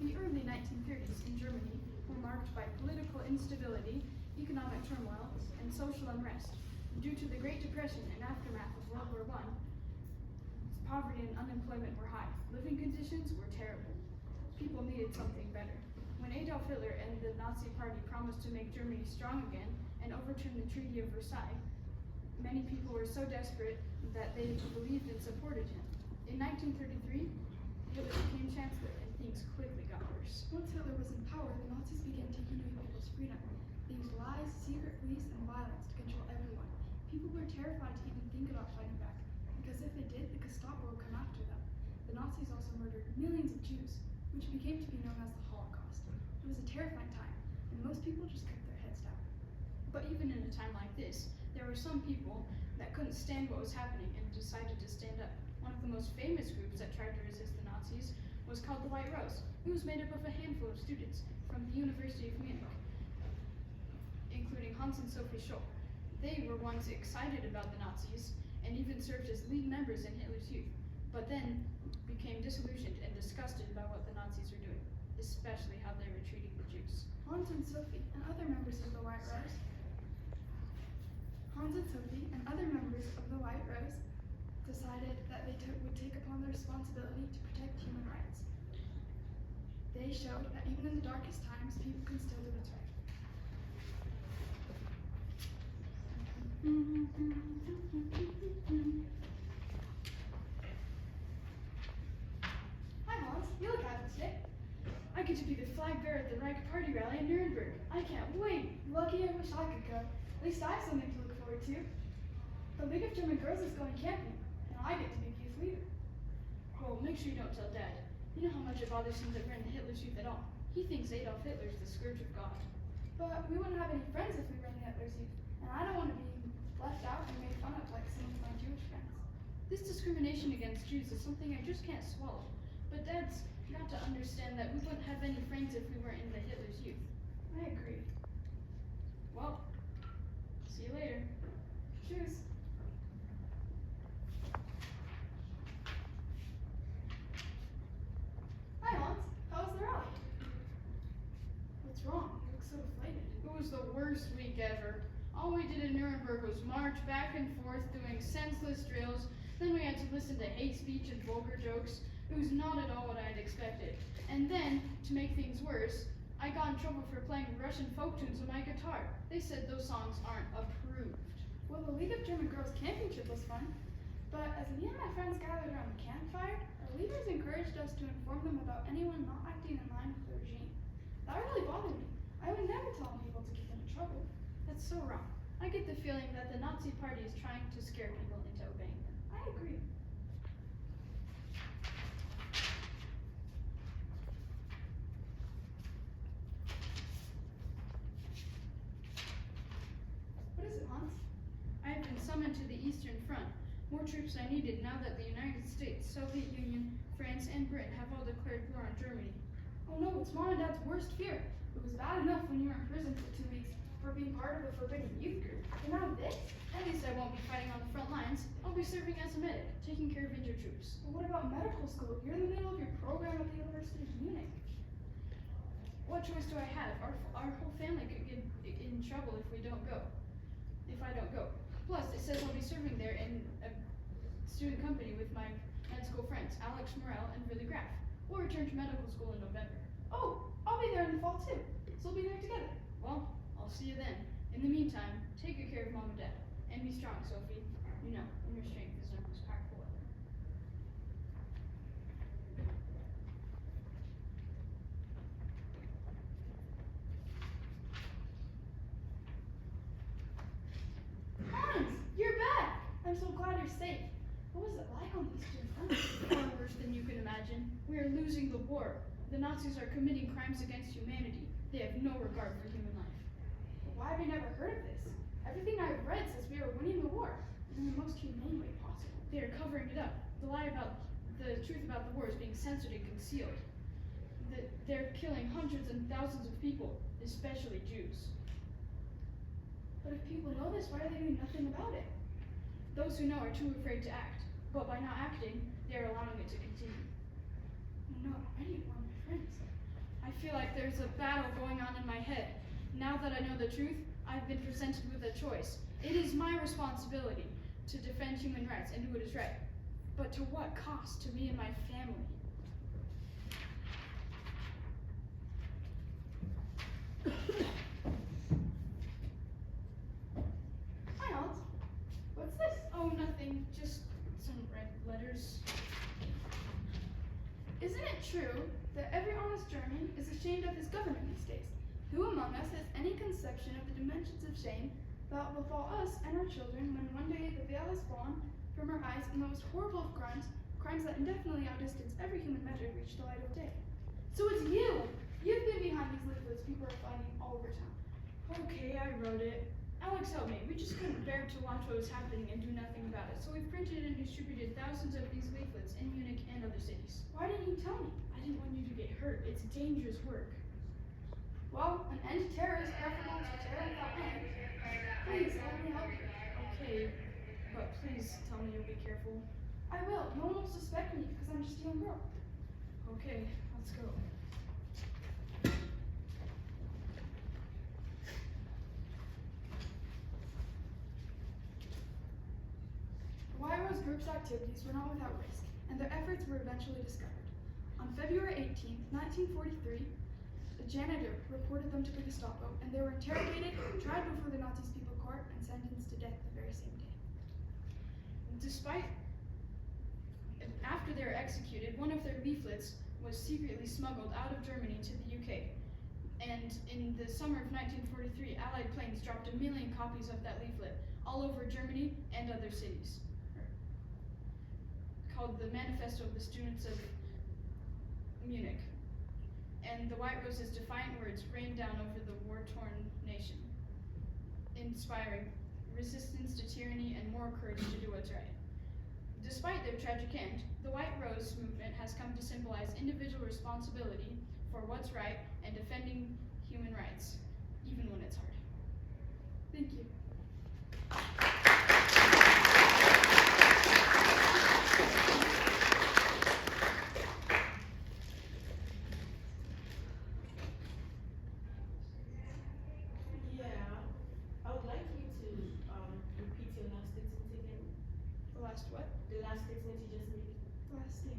The early 1930s in Germany were marked by political instability, economic turmoil, and social unrest. Due to the Great Depression and aftermath of World War I, poverty and unemployment were high. Living conditions were terrible. People needed something better. When Adolf Hitler and the Nazi Party promised to make Germany strong again and overturn the Treaty of Versailles, many people were so desperate that they believed and supported him. In 1933, Hitler became chancellor and things quickly got worse. Once Hitler was in power, the Nazis began taking away people's freedom. They used lies, secret police, and violence to control everyone. People were terrified to even think about fighting back, because if they did, the Gestapo would come after them. The Nazis also murdered millions of Jews, which became to be known as the Holocaust. It was a terrifying time, and most people just kept their heads down. But even in a time like this, there were some people that couldn't stand what was happening and decided to stand up. One of the most famous groups that tried to resist the Nazis was called the White Rose. It was made up of a handful of students from the University of Munich, including Hans and Sophie Scholl. They were once excited about the Nazis and even served as lead members in Hitler's youth, but then became disillusioned and disgusted by what the Nazis were doing, especially how they were treating the Jews. Hans and Sophie and other members of the White Rose decided that they would take upon the responsibility to protect human rights. They showed that even in the darkest times, people can still do what's right. Hi Hans, you look happy today. I get to be the flag bearer at the Reich Party rally in Nuremberg. I can't wait. Lucky, I wish I could go. At least I have something to look forward to. The League of German Girls is going camping, and I get to be youth leader. Oh, make sure you don't tell Dad. You know how much it bothers him that we're in Hitler's youth at all. He thinks Adolf Hitler's the scourge of God. But we wouldn't have any friends if we were in Hitler's youth, and I don't want to be left out and made fun of like some of my Jewish friends. This discrimination against Jews is something I just can't swallow. But Dad's got to understand that we wouldn't have any friends if we weren't in the Hitler's youth. I agree. Well, see you later. Cheers. Hi Hans, how was the rally? What's wrong? You look so deflated. It was the worst week ever. All we did in Nuremberg was march back and forth doing senseless drills. Then we had to listen to hate speech and vulgar jokes. It was not at all what I had expected. And then, to make things worse, I got in trouble for playing Russian folk tunes on my guitar. They said those songs aren't approved. Well, the League of German Girls camping trip was fun. But as me and my friends gathered around the campfire, our leaders encouraged us to inform them about anyone not acting in line with the regime. That really bothered me. I would never tell people to get into trouble. That's so wrong. I get the feeling that the Nazi Party is trying to scare people into obeying them. I agree. What is it, Hans? I have been summoned to the Eastern Front. More troops are needed now that the United States, Soviet Union, France, and Britain have all declared war on Germany. Oh no, it's Mom and Dad's worst fear. It was bad enough when you were in prison for 2 weeks for being part of a forbidden youth group. And now this? At least I won't be fighting on the front lines. I'll be serving as a medic, taking care of injured troops. Well, what about medical school? You're in the middle of your program at the University of Munich. What choice do I have? Our whole family could get in trouble if we don't go. If I don't go. Plus, it says I'll be serving there in a student company with my med school friends, Alex Morel and Billy Graff. We'll return to medical school in November. Oh, I'll be there in the fall too. So we'll be there together. Well, I'll see you then. In the meantime, take good care of Mom and Dad. And be strong, Sophie. You know, inner strength is our most powerful weapon. Hans, you're back! I'm so glad you're safe. What was it like on the Eastern Front? Far worse than you can imagine. We are losing the war. The Nazis are committing crimes against humanity. They have no regard for human life. But why have you never heard of this? Everything I've read says we are winning the war in the most humane way possible. They are covering it up. The truth about the war is being censored and concealed. They're killing hundreds and thousands of people, especially Jews. But if people know this, why are they doing nothing about it? Those who know are too afraid to act. But by not acting, they are allowing it to continue. You know, I need one of my friends. I feel like there's a battle going on in my head. Now that I know the truth, I've been presented with a choice. It is my responsibility to defend human rights and do what is right. But to what cost to me and my family? Hi, Aunt. What's this? Oh, nothing. Just some red letters. Isn't it true that every honest German is ashamed of his government these days? Who among us has any conception of the dimensions of shame that will befall us and our children when one day the veil is fallen from our eyes and the most horrible of crimes, crimes that indefinitely outdistance every human measure, reach the light of day? So it's you! You've been behind these leaflets people are finding all over town. Okay, I wrote it. Alex helped me. We just couldn't bear to watch what was happening and do nothing about it. So we printed and distributed thousands of these leaflets in Munich and other cities. Why didn't you tell me? I didn't want you to get hurt. It's dangerous work. Well, an end to terror is preferable to terror without end. Please, let me help you. Okay, but please tell me you'll be careful. I will. No one will suspect me because I'm just a young girl. Okay, let's go. The White Rose Group's activities were not without risk, and their efforts were eventually discovered. On February 18, 1943, a janitor reported them to the Gestapo, and they were interrogated, tried before the Nazis' people court, and sentenced to death the very same day. After they were executed, one of their leaflets was secretly smuggled out of Germany to the UK. And in the summer of 1943, Allied planes dropped 1 million copies of that leaflet all over Germany and other cities. Called the Manifesto of the Students of Munich. And the White Rose's defiant words rained down over the war-torn nation, inspiring resistance to tyranny and more courage to do what's right. Despite their tragic end, the White Rose movement has come to symbolize individual responsibility for what's right and defending human rights, even when it's hard. Thank you. I would like you to repeat your last statement again. The last what? The last statement you just made.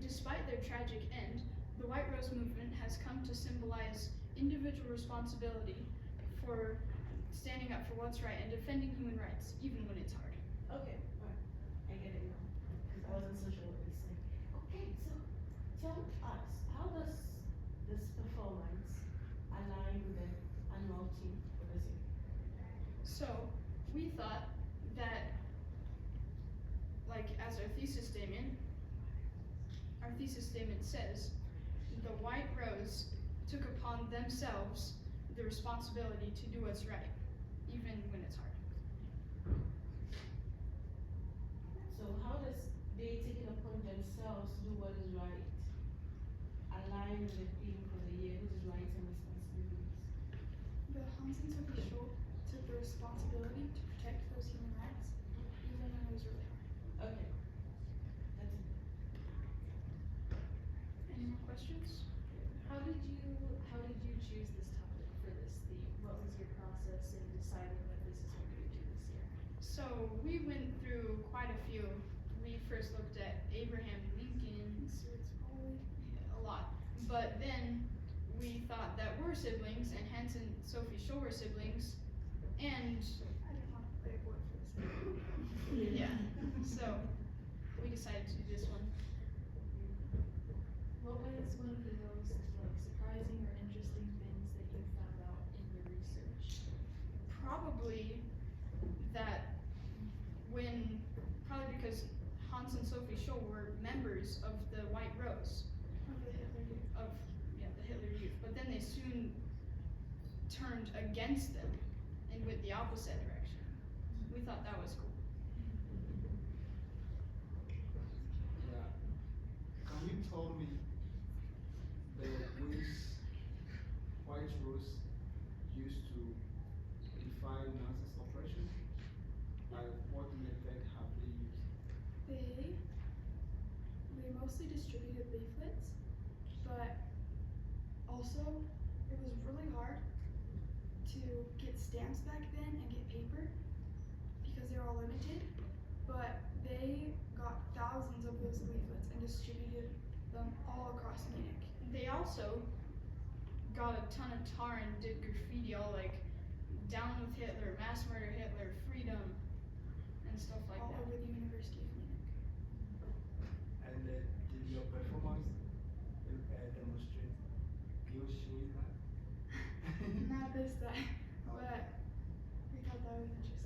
Despite their tragic end, the White Rose movement has come to symbolize individual responsibility for standing up for what's right and defending human rights, even when it's hard. Okay, alright. I get it now. Because I wasn't so sure what you said. Okay, so tell us, how does this performance align with the annual theme for this year? So we thought that, like as our thesis statement says, the White Rose took upon themselves the responsibility to do what's right, even when it's hard. So how does they take it upon themselves to do what is right align with the theme for the year, which is rights and responsibilities? The Hans and Sophie Scholl took the responsibility to protect those human rights, even when it was really hard. Okay. That's it. Any more questions? How did you choose this topic for this theme? What was your process in deciding that this is what we would do this year? So we went through quite a few. We first looked at Abraham Lincoln, a lot. But then we thought that we're siblings, and Hans and Sophie Scholl were siblings, and I didn't want to play a word for this. yeah, so we decided to do this one. What was one of the most surprising or interesting things that you found out in your research? Probably that probably because Hans and Sophie Scholl were members of the White Rose, Of the Hitler Youth. the Hitler Youth, but then they soon turned against them and went the opposite direction. We thought that was cool. Yeah. Can you tell me the ways White Rose used to defy Nazis oppression? Like what method have they used? They mostly distributed leaflets, but Also, it was really hard to get stamps back then and get paper because they were all limited, but they got thousands of those leaflets and distributed them all across Munich. They also got a ton of tar and did graffiti, all like down with Hitler, mass murder Hitler, freedom, and stuff like all that. over the University of Munich. And did your performance demonstrate skills showing that? Not this time, but we thought that was interesting.